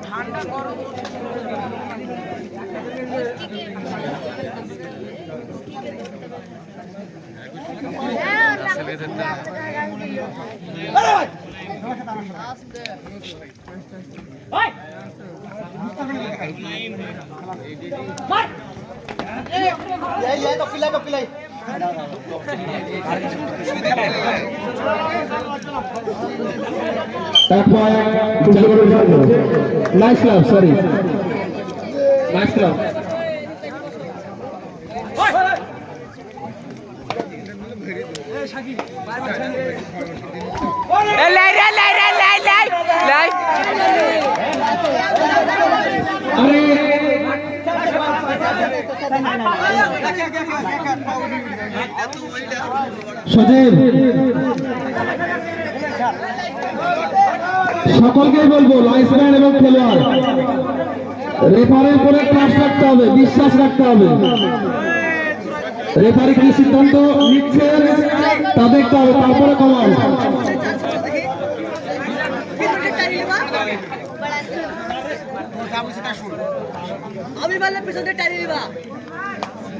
ঠান্ডা গরম Nice love, sorry. Nice love. সজীব সকলকে বলবো লাইসম্যান এবং খেলোয়াড় রেফারির উপরে ট্রাস্ট রাখতে হবে, বিশ্বাস রাখতে হবে। রেফারি কি সিদ্ধান্ত নিচ্ছে তা দেখতে হবে, তারপরে কমান্ড। আমি বললে পিছনে টানি দিবা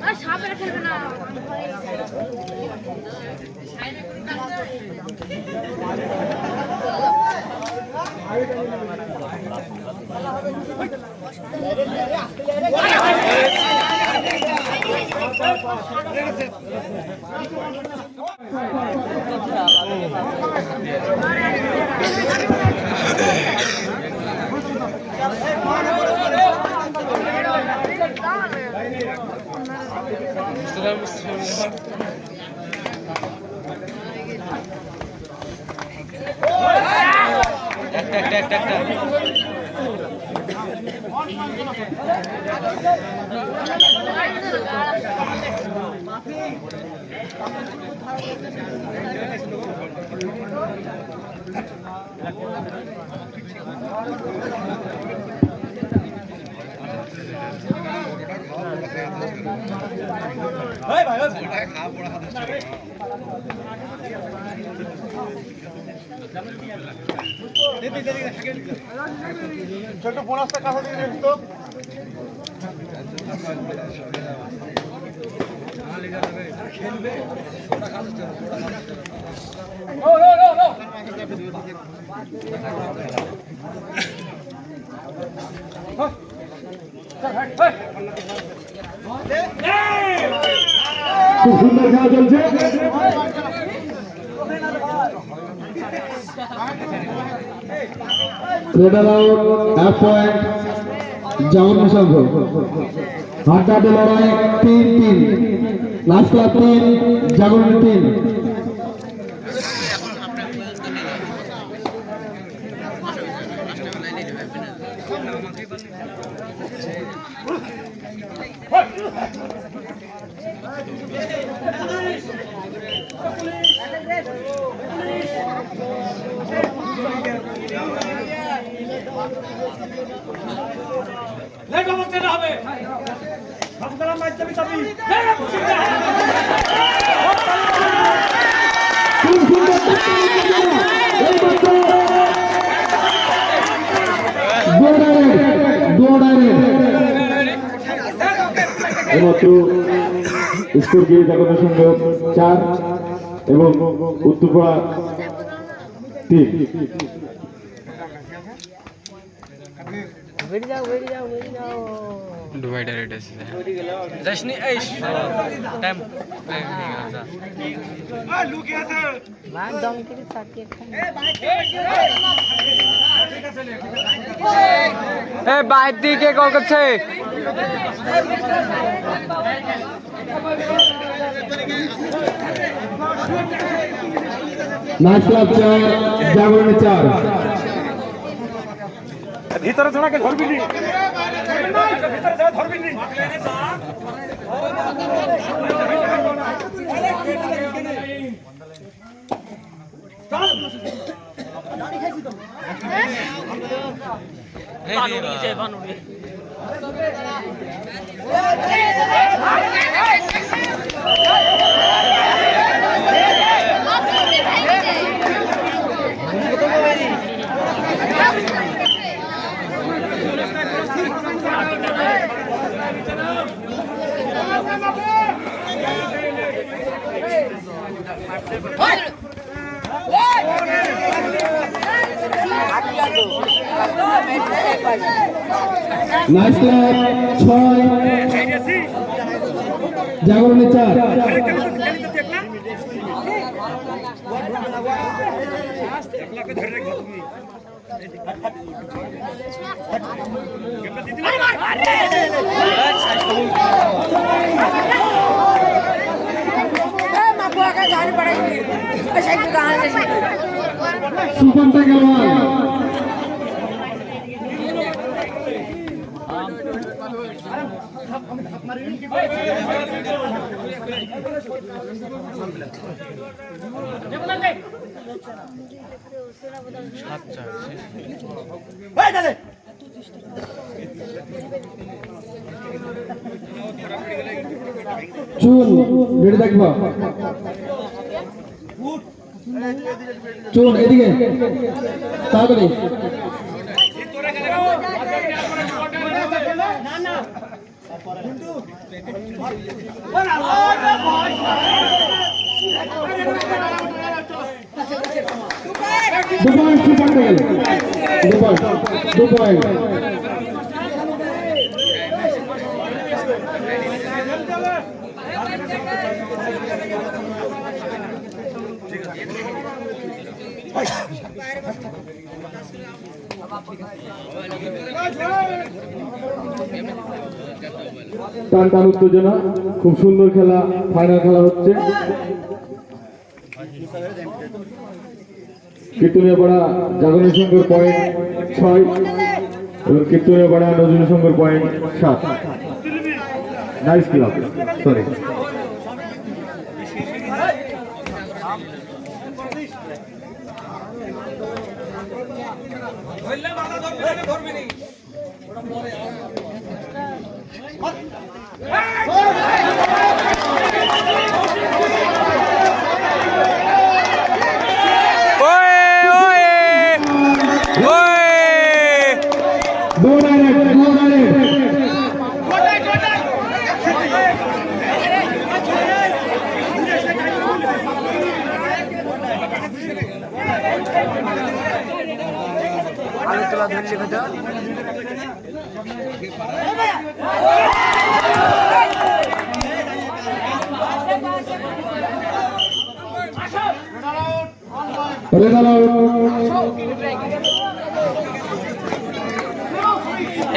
আর সাপের খেলবে না ছোট বোনাসটা কাছে দিয়ে দিন তো খেলবে খুব সুন্দর খেলা চলছে। রেডার আউট, এক পয়েন্ট জামান সংঘ। হাড্ডাহাড্ডি লড়াই 3-3, লাস্ট ক্লাব 3 জাগরণ 3। স্কোর গিয়ে জাগরণ সংঘ 4 এবং উত্তরপাড়া 3। ডিভাইডার এটা আছে জশনি আইশ টাইম লুকিয়ে আছে মান দম করে থাকে এ বাইর দিকে কল করছে লাস্ট ক্লাব 4 জাগরণ 4। ভিতরে ধরাকে ধরবি নি ভিতরে যা ধরবি নি নাইস ক্লাব 6 জাগরণী 4 সুপার টাইগার 7-4 চুন বেড়ে দেখবা চুন এদিকে তাড়াতাড়ি দু পয়েন্ট সুপার টাইগার 2 পয়েন্ট টান টান উত্তেজনা, খুব সুন্দর খেলা, ফাইনাল খেলা হচ্ছে। কীর্তনীয়পাড়া জাগরণী সংঘের পয়েন্ট 6 এবং কীর্তনীয়পাড়া নজরুল সংঘের পয়েন্ট 7। Nice club, sorry.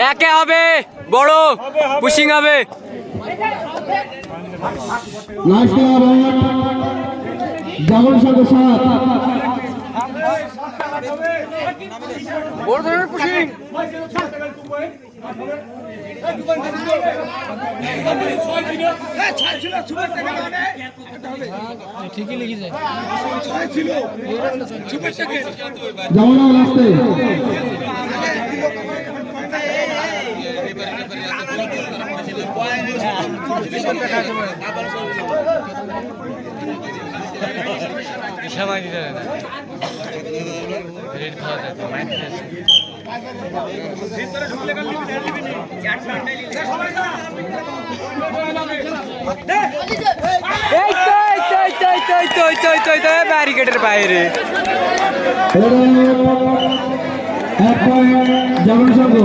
একে হবে বড় পুশিং হবে। জাগরণ সংঘ 7 বড় ধরনের পুশিং ঠিকই লিখেছে জামনা আসতে সময় দিতে না রেড খাওয়া যায় মাইন্ড ফ্রেশ ভিতরে ঢুকলে গেল ব্যারিকেডের বাইরে জাগরণ সংঘ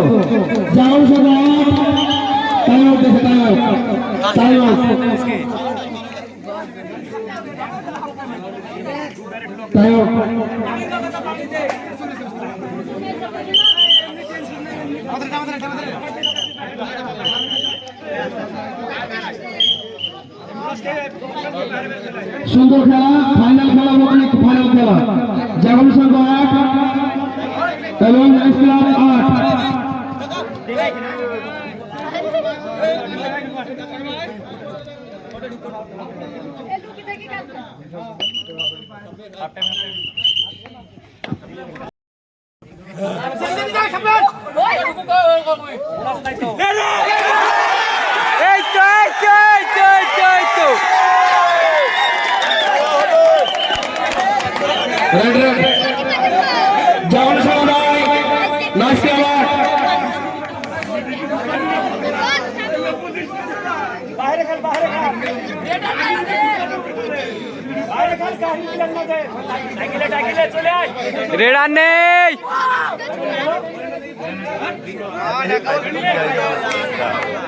সুন্দর খেলা, ফাইনাল খেলা, ফাইনাল খেলা। জাগরণ সংঘ 8 এবং ইসলাম 8। জাগরণ সংঘ 9 বাইরে খেল বাইরে খেল বাইরে খেল কাহিনী মিলন না দে টাকিলে চলে আয় রেডার নেই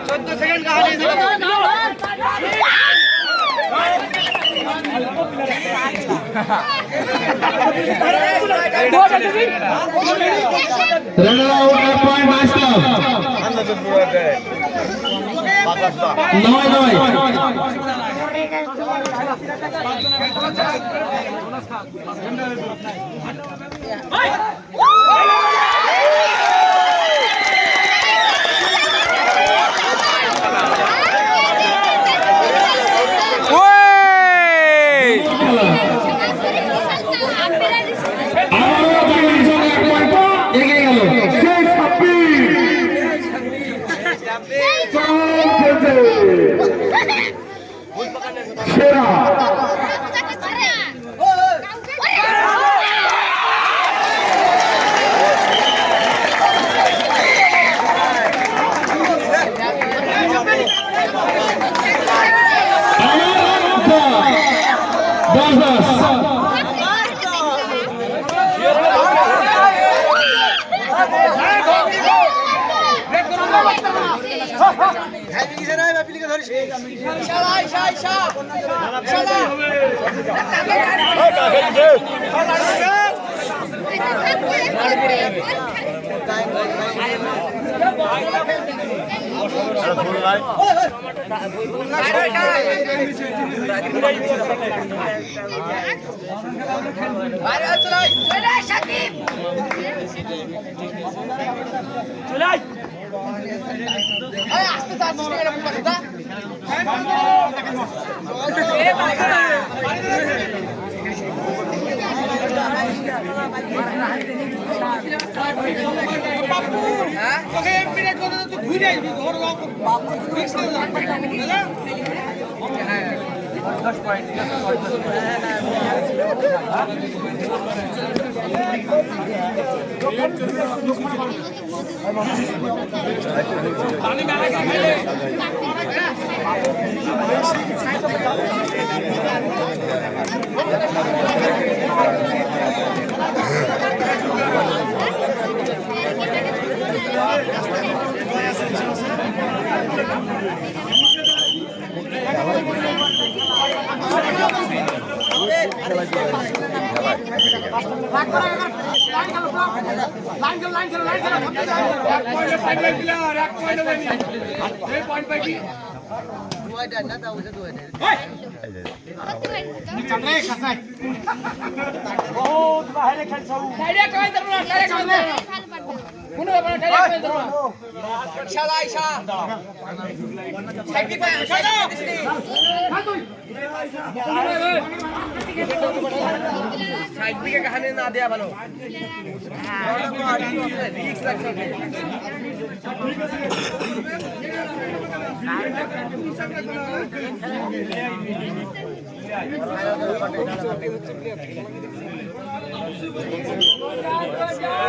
14 সেকেন্ড কাহিনী Runner out, 1 point, nice club.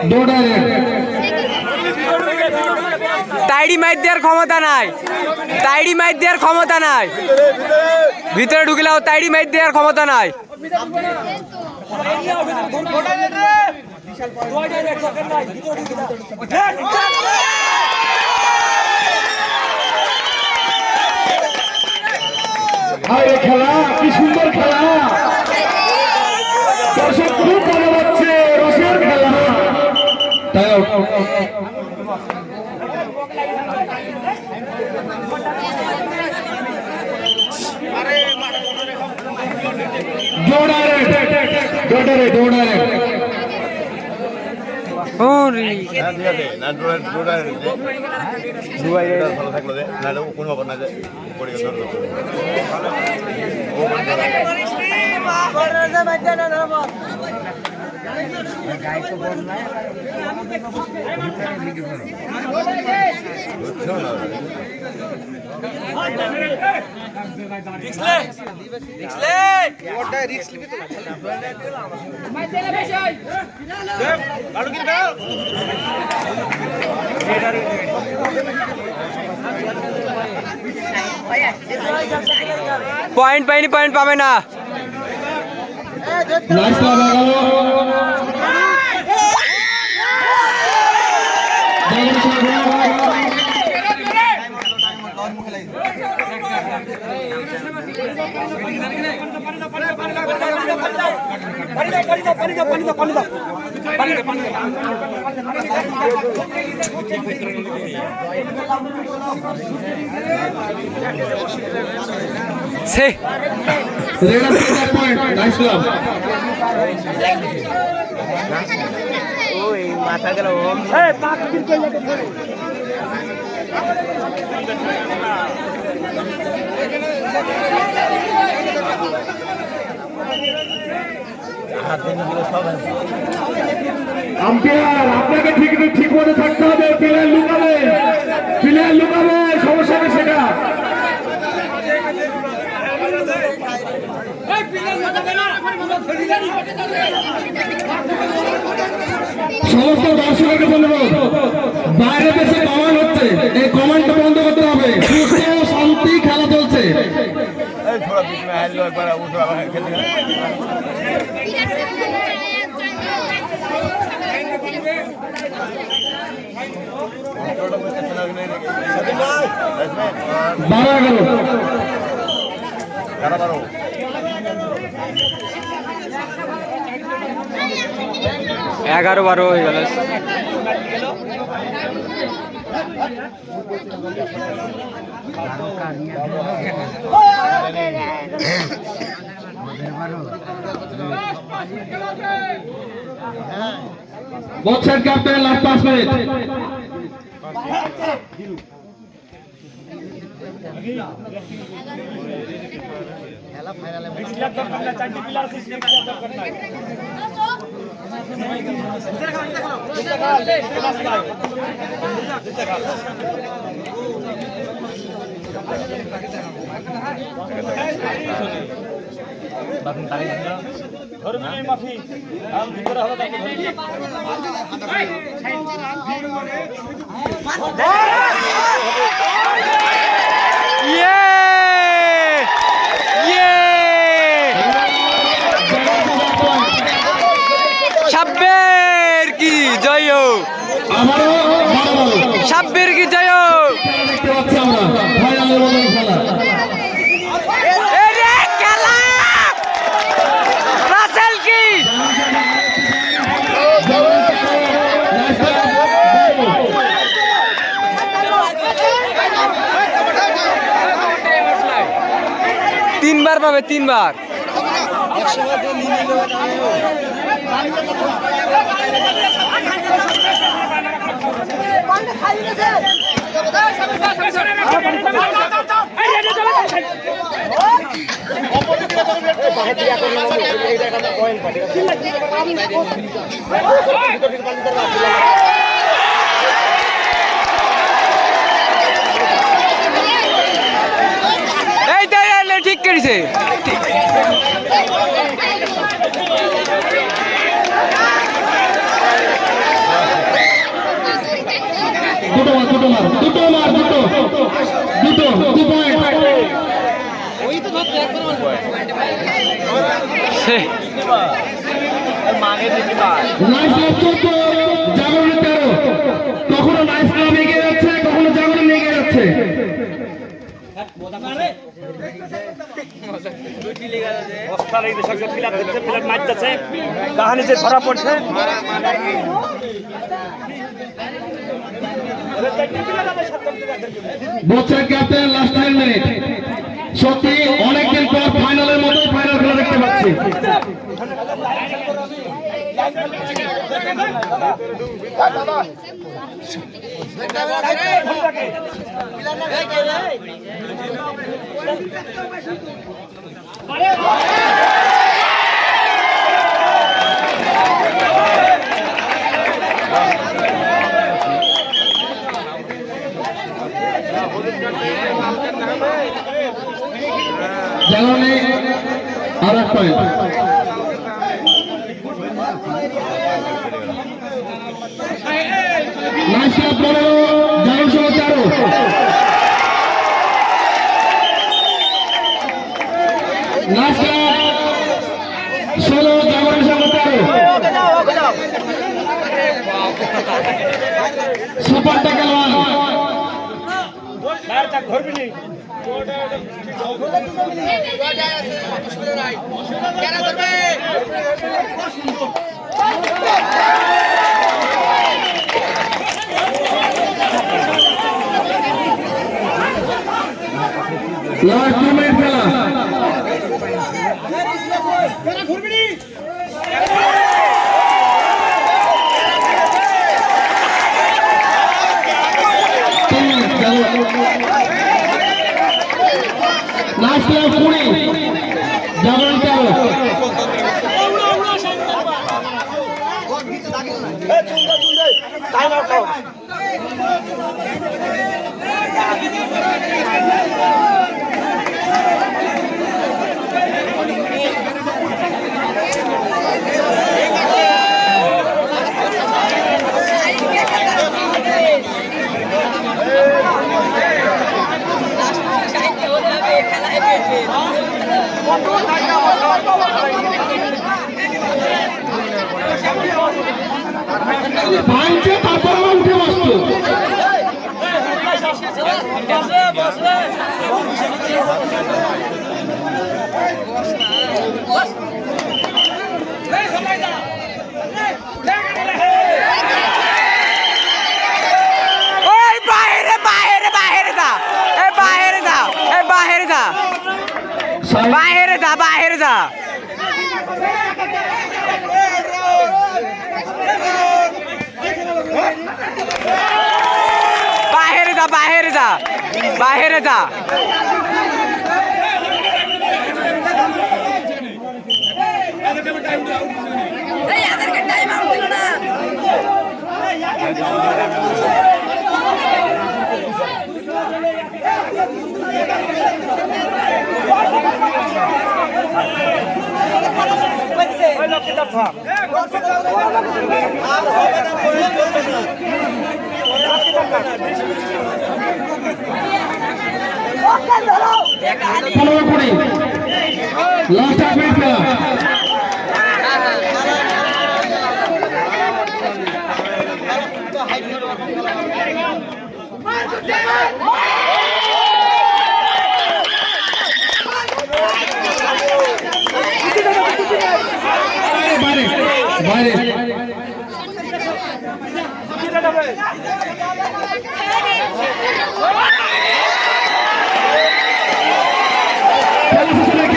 2 direct. Tidy মাইর দেওয়ার ক্ষমতা নাই, টাইডি মাইর দেওয়ার ক্ষমতা নাই, ভিতরে ঢুকলেও টাইডি মাইর দেওয়ার ক্ষমতা নাই। খেলা কি সুন্দর খেলা, দর্শক খুব ভালো হচ্ছে, রসের খেলা। ভালো থাকলো যে কোনো ব্যাপার না যে পয়েন্ট পাইনি, পয়েন্ট পাবে না। Nice সে মাথা গেল আম্পায়ার আপনাকে ঠিক মতো থাকতে হবে। প্লেয়ার লুকাবে সমস্যা নেই সেটা। সমস্ত দর্শককে বলবো বাইরে দেশে কমান্ড হচ্ছে, এই কমান্ডটা বন্ধ করতে হবে। সুস্থ শান্তি খেলা চলছে। थोड़ा बीच में हेल लो एक बार वो थोड़ा खेलते हैं बारह 11-12 হয়ে গেল। Both side captain last 5 minutes. Sabbir কি জয় হোক, সাব্বির কি জয় হোক। খেলা রাসেল কি তিনবার পাবে, তিনবার। এই ঠিক করেছে। কখনো নাইস ক্লাব এগিয়ে যাচ্ছে, কখনো জাগরণ এগিয়ে যাচ্ছে। কাহানি যে ধরা পড়ছে বোচার ক্যাপ্টেন লাস্ট 10 মিনিট। সত্যি অনেকদিন পর ফাইনালের মতো ফাইনাল খেলা দেখতে পাচ্ছি। জানানে আর এক পয়েন্ট। নাইস ক্লাব 15, জাগরণ সহ 13। নাইস ক্লাব 16, জাগরণ সহ 13। Super tackle 1। লাস্ট 2 মিনিট খেলা। লাস্ট 20 ডাবল 5 তারপর উঠে বসতো। ওই বাইরে বাইরে বাইরে যা, এ বাইরে যা, এ বাইরে যা, বাইরে যা, বাইরে যা। বাইরে যা, বাইরে যা, বাইরে যা। লাস্ট 8 মিনিট খেলা। বাইরে বাইরে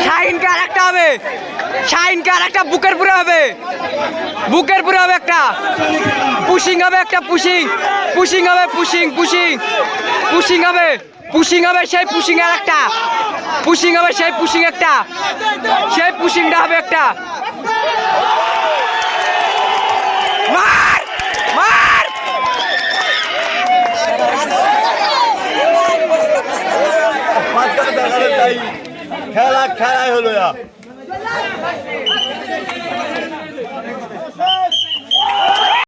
শাহিনকে আর একটা হবে, শাহিনকে আর একটা বুকের পুরে হবে, বুকের পুরে হবে একটা পুশিং হবে, একটা পুশিং, পুশিং হবে, পুশিং পুশিং পুশিং হবে, পুশিং হবে, সেই পুশিং আর একটা পুশিং হবে, সেই পুশিং একটা, সেই পুশিংটা হবে একটা। মার মার খেলা খেলাই হলো